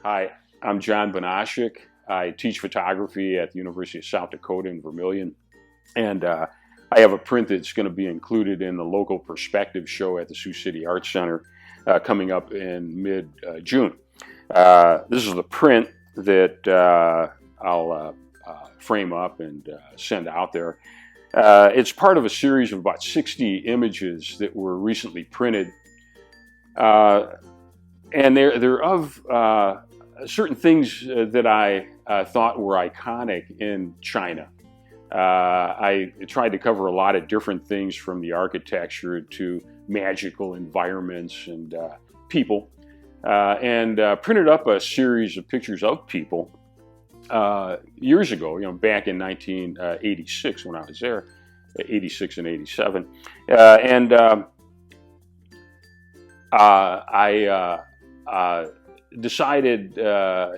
Hi, I'm John Banasiak. I teach photography at the University of South Dakota in Vermilion, and I have a print that's going to be included in the local perspective show at the Sioux City Arts Center coming up in mid-June. This is the print that I'll frame up and send out there. It's part of a series of about 60 images that were recently printed, and they're of certain things that I thought were iconic in China. I tried to cover a lot of different things, from the architecture to magical environments and people, and printed up a series of pictures of people years ago, back in 1986 when I was there, 86 and 87. I decided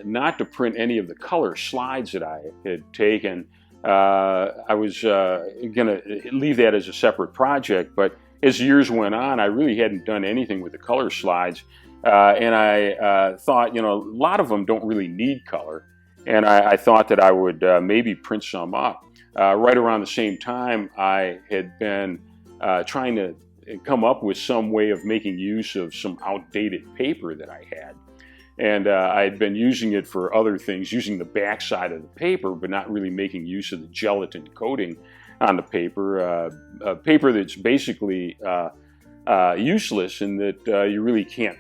not to print any of the color slides that I had taken. I was going to leave that as a separate project, but as years went on, I really hadn't done anything with the color slides, and I thought, a lot of them don't really need color, and I thought that I would maybe print some up. Right around the same time, I had been trying to come up with some way of making use of some outdated paper that I had. And I had been using it for other things, using the backside of the paper, but not really making use of the gelatin coating on the paper. Paper that's basically useless, in that you really can't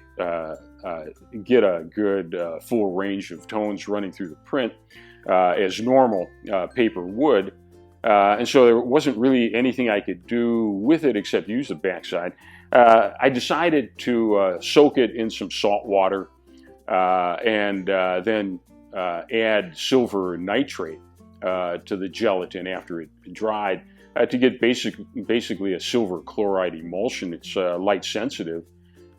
get a good full range of tones running through the print as normal paper would. And so there wasn't really anything I could do with it except use the backside. I decided to soak it in some salt water and then add silver nitrate to the gelatin after it dried to get basically a silver chloride emulsion. It's light sensitive.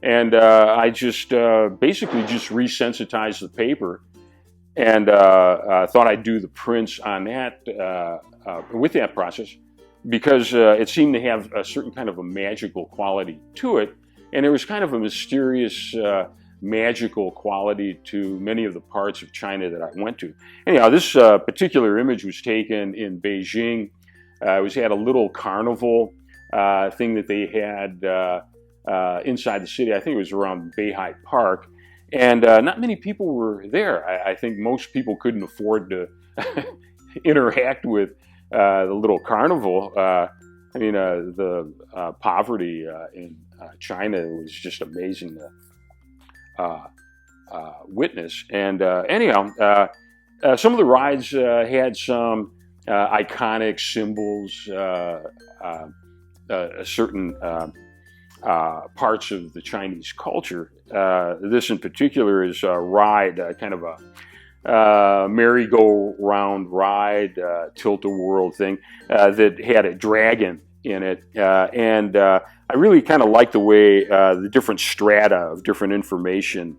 And I just basically just resensitized the paper, and thought I'd do the prints on that with that process, because it seemed to have a certain kind of a magical quality to it, and there was kind of a mysterious magical quality to many of the parts of China that I went to. Anyhow, this particular image was taken in Beijing. It was at a little carnival thing that they had inside the city. I think it was around Beihai Park. And not many people were there. I think most people couldn't afford to interact with the little carnival. The poverty in China was just amazing to witness. And anyhow, some of the rides had some iconic symbols, certain parts of the Chinese culture. This in particular is a ride, kind of a merry-go-round ride, tilt-a-whirl thing that had a dragon in it. And I really kind of liked the way the different strata of different information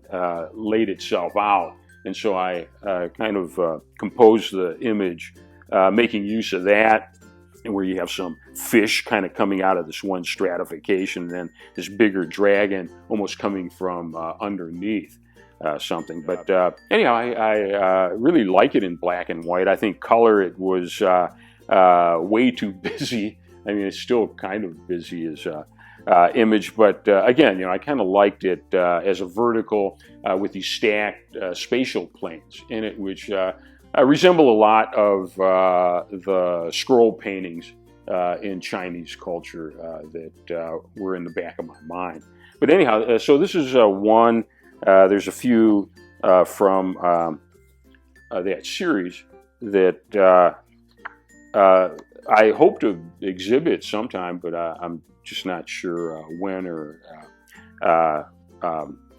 laid itself out. And so I kind of composed the image, making use of that, where you have some fish kind of coming out of this one stratification, and then this bigger dragon almost coming from underneath something. But anyhow, I really like it in black and white. I think color, it was way too busy. I mean, it's still kind of busy as image, but again, I kind of liked it as a vertical with these stacked spatial planes in it, which resemble a lot of the scroll paintings in Chinese culture that were in the back of my mind. But anyhow, so this is one. There's a few from that series that I hope to exhibit sometime, but I'm just not sure when, or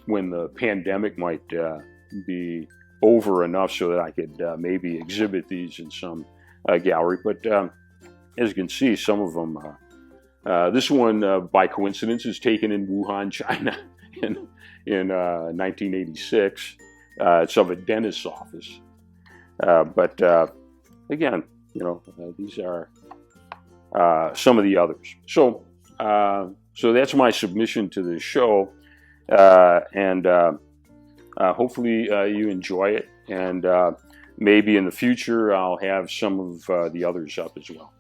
when the pandemic might be over enough so that I could maybe exhibit these in some gallery. But as you can see, some of them, this one by coincidence is taken in Wuhan, China in 1986. It's of a dentist's office. But again, these are some of the others. So that's my submission to the show. And hopefully you enjoy it, and maybe in the future I'll have some of the others up as well.